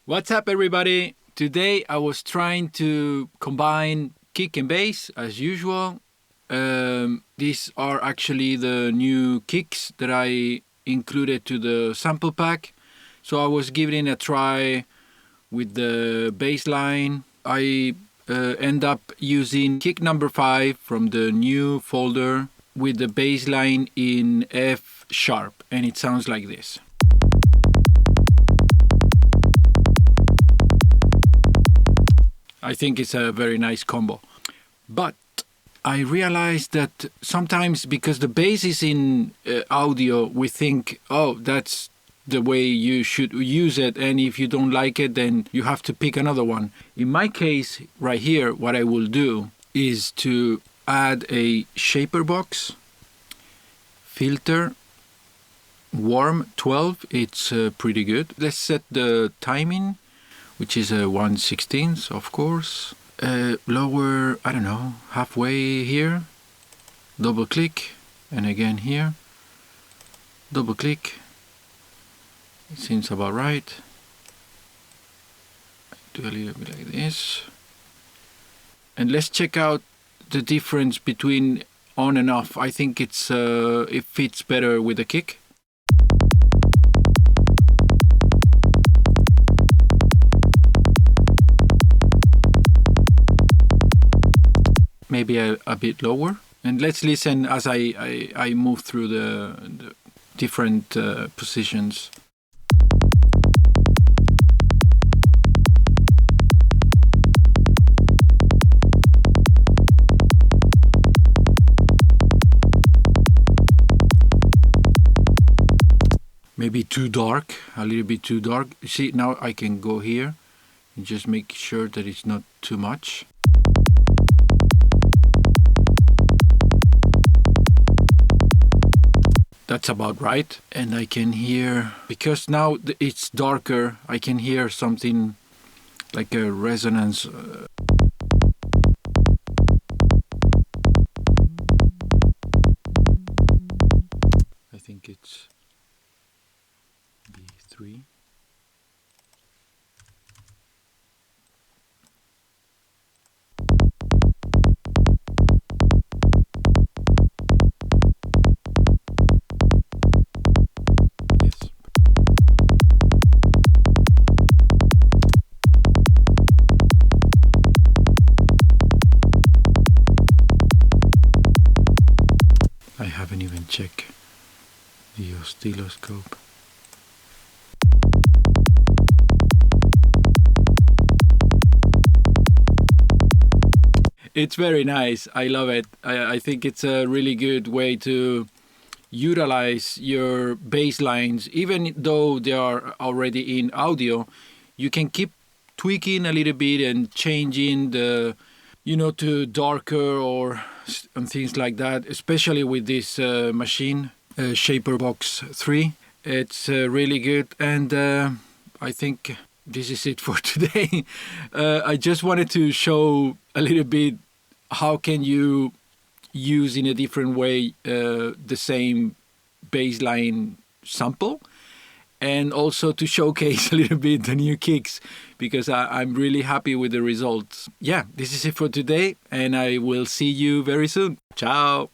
What's up, everybody? Today I was trying to combine kick and bass as usual. These are actually the new kicks that I included to the sample pack. So I was giving it a try with the bass line. I end up using kick number 5 from the new folder with the bass line in F sharp, and it sounds like this. I think it's a very nice combo. But I realized that sometimes because the bass is in audio, we think, oh, that's the way you should use it, and if you don't like it, then you have to pick another one. In my case, right here, what I will do is to add a Shaperbox filter, warm 12, it's pretty good. Let's set the timing, which is a 1/16, of course. Lower, I don't know, halfway here. Double click, and again here. Double click. It seems about right. Do a little bit like this. And let's check out the difference between on and off. I think it fits better with the kick. Maybe a bit lower. And let's listen as I move through the different positions. Maybe too dark, a little bit too dark. See, now I can go here and just make sure that it's not too much. That's about right. And I can hear, because now it's darker, I can hear something like a resonance. I think it's B3. I haven't even checked the oscilloscope. It's very nice. I love it. I think it's a really good way to utilize your bass lines. Even though they are already in audio, you can keep tweaking a little bit and changing the, to darker and things like that, especially with this machine, Shaperbox 3. It's really good, and I think this is it for today. I just wanted to show a little bit how can you use in a different way the same bassline sample, and also to showcase a little bit the new kicks, because I'm really happy with the results. Yeah, this is it for today, and I will see you very soon. Ciao!